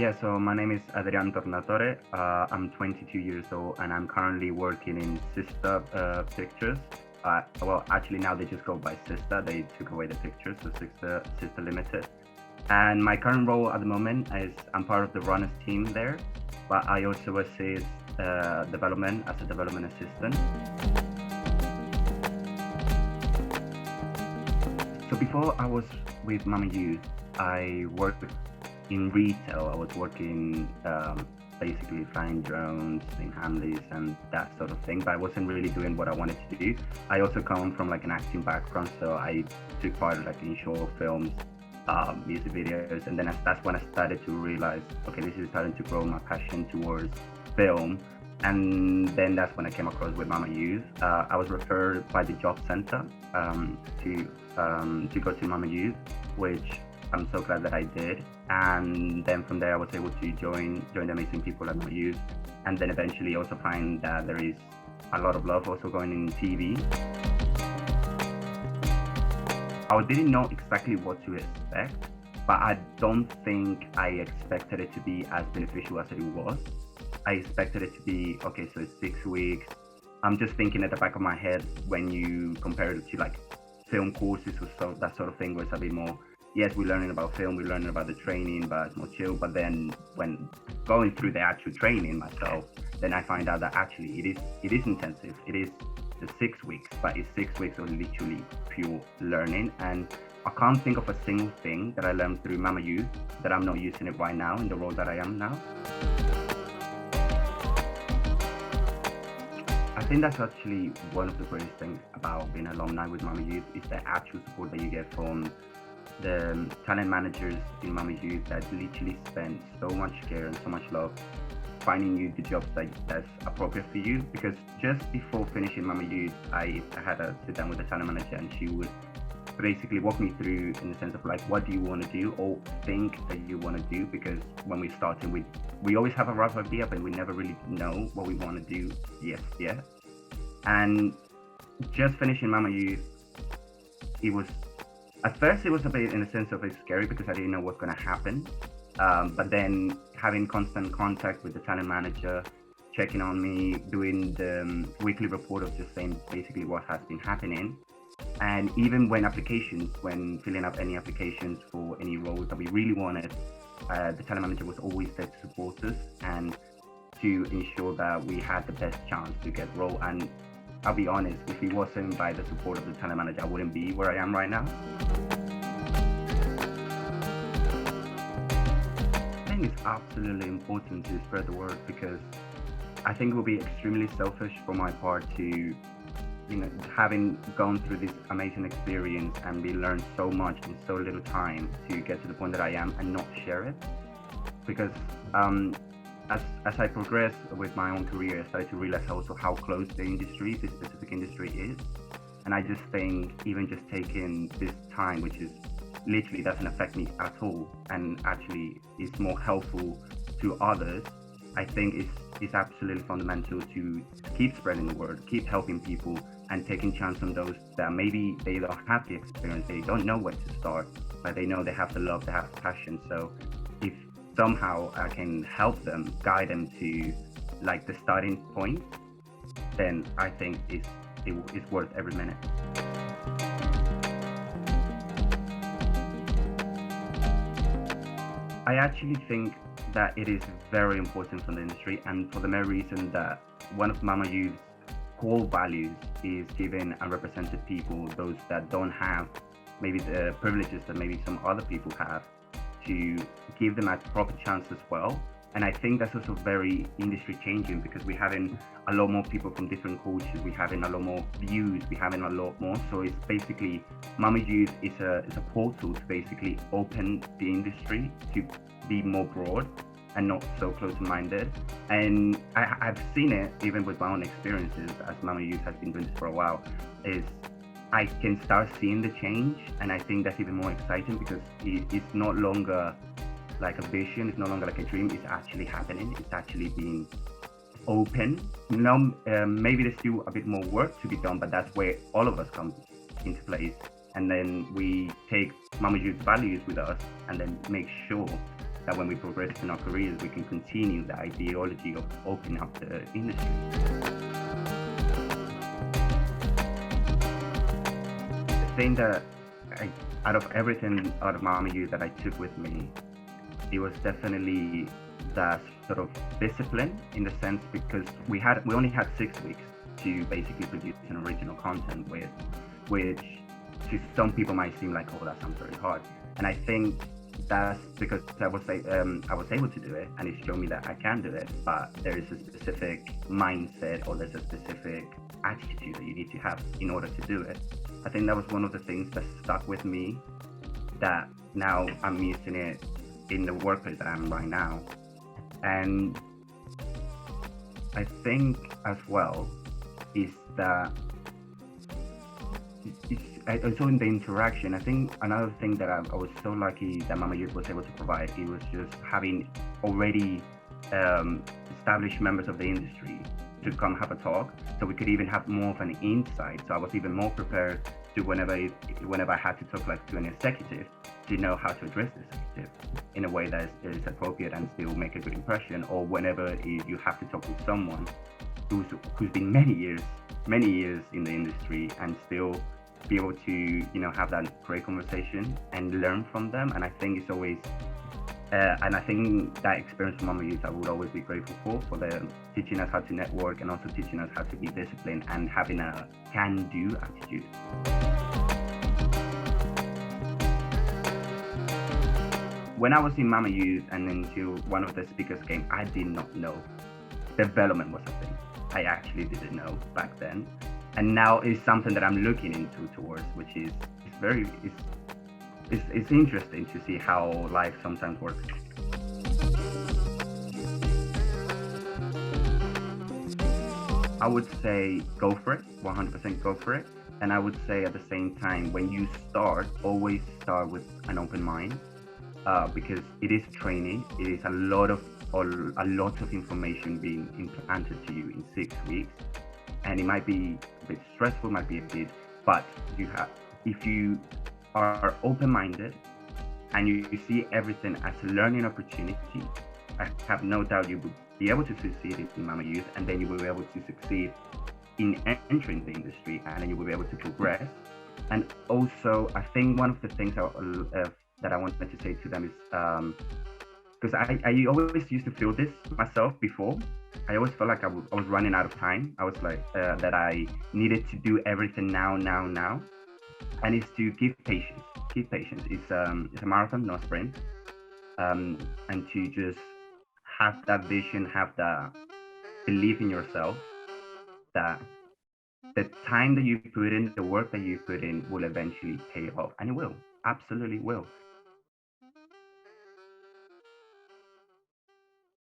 Yeah, so my name is Adrian Tornatore. I'm 22 years old and I'm currently working in Sister Pictures. Well, actually now they just go by Sister. They took away the pictures, so Sister Limited. And my current role at the moment is I'm part of the runners team there, but I also assist development as a development assistant. So before I was with Mama Youth, I worked in retail. I was working basically flying drones in Hamleys and that sort of thing, but I wasn't really doing what I wanted to do. I also come from like an acting background, so I took part like in short films, music videos, and then that's when I started to realize, okay, this is starting to grow my passion towards film. And then that's when I came across with Mama Youth. I was referred by the job center to go to Mama Youth, which I'm so glad that I did. And then from there, I was able to join the amazing people at Mama Youth, and then eventually also find that there is a lot of love also going in TV. I didn't know exactly what to expect, but I don't think I expected it to be as beneficial as it was. I expected it to be, okay, so it's 6 weeks. I'm just thinking at the back of my head when you compare it to like film courses or so, that sort of thing, where it's a bit more, yes, we're learning about film, we're learning about the training, but it's more chill. But then when going through the actual training myself, then I find out that actually it is intensive. It is the 6 weeks, but it's 6 weeks of literally pure learning. And I can't think of a single thing that I learned through Mama Youth that I'm not using it right now in the role that I am now. I think that's actually one of the greatest things about being alumni with Mama Youth is the actual support that you get from the talent managers in Mama Youth that literally spend so much care and so much love finding you the jobs that's appropriate for you. Because just before finishing Mama Youth, I had a sit down with the talent manager, and she would basically walk me through in the sense of like, what do you want to do or think that you want to do? Because when we started, we always have a rough idea, but we never really know what we want to do. Yes. And just finishing Mama Youth, at first it was a bit in the sense of it's scary because I didn't know what's going to happen. But then having constant contact with the talent manager, checking on me, doing the weekly report of just saying basically what has been happening. And even when filling up any applications for any roles that we really wanted, the talent manager was always there to support us and to ensure that we had the best chance to get role. And I'll be honest, if it wasn't by the support of the talent manager, I wouldn't be where I am right now. I think it's absolutely important to spread the word, because I think it would be extremely selfish for my part to, having gone through this amazing experience and we learned so much in so little time to get to the point that I am and not share it. Because as I progressed with my own career, I started to realize also how close this specific industry is. And I just think even just taking this time, which is literally doesn't affect me at all, and actually is more helpful to others, I think it's absolutely fundamental to keep spreading the word, keep helping people, and taking chance on those that maybe they don't have the experience, they don't know where to start, but they know they have the love, they have the passion. So if somehow I can help them, guide them to like the starting point, then I think it's worth every minute. I actually think that it is very important for the industry, and for the mere reason that one of Mama Youth's core values is giving unrepresented people, those that don't have maybe the privileges that maybe some other people have, to give them a proper chance as well. And I think that's also very industry changing, because we're having a lot more people from different cultures, we're having a lot more views, we're having a lot more. So it's basically, Mama Youth is a portal to basically open the industry to be more broad and not so close-minded. And I've seen it even with my own experiences, as Mama Youth has been doing this for a while, is I can start seeing the change. And I think that's even more exciting, because it's no longer like a vision, it's no longer like a dream, it's actually happening, it's actually being open. Maybe there's still a bit more work to be done, but that's where all of us come into place. And then we take Mama Youth's values with us and then make sure that when we progress in our careers, we can continue the ideology of opening up the industry. The thing that out of everything out of Mama U that I took with me, it was definitely that sort of discipline in the sense because we only had 6 weeks to basically produce an original content with, which to some people might seem like, oh, that sounds very hard. And I think that's because I was able to do it, and it showed me that I can do it. But there is a specific mindset, or there's a specific attitude that you need to have in order to do it. I think that was one of the things that stuck with me. That now I'm using it in the workplace that I'm right now, and I think as well is that it's also in the interaction. I think another thing that I was so lucky that Mama Youth was able to provide, it was just having already established members of the industry to come have a talk, so we could even have more of an insight. So I was even more prepared to whenever I had to talk like to an executive, to know how to address the executive in a way that is appropriate and still make a good impression. Or whenever you have to talk with someone who's been many years in the industry and still be able to have that great conversation and learn from them. And I think it's always and I think that experience from Mama Youth I would always be grateful for them teaching us how to network and also teaching us how to be disciplined and having a can-do attitude. When I was in Mama Youth and until one of the speakers came, I did not know development was a thing. I actually didn't know back then. And now it's something that I'm looking into towards, which is it's interesting to see how life sometimes works. I would say go for it, 100% go for it. And I would say at the same time, when you start, always start with an open mind, because it is training. It is a lot of information being implanted to you in 6 weeks, and it might be a bit stressful, might be a bit, but if you are open-minded and you see everything as a learning opportunity, I have no doubt you will be able to succeed in Mama Youth, and then you will be able to succeed in entering the industry, and then you will be able to progress. And also, I think one of the things that I wanted to say to them is, because I always used to feel this myself before. I always felt like I was running out of time. I was like, that I needed to do everything now. And it's to give patience. Keep patience. It's a marathon, not a sprint. And to just have that vision, have that belief in yourself, that the time that you put in, the work that you put in will eventually pay off. And it will. Absolutely will.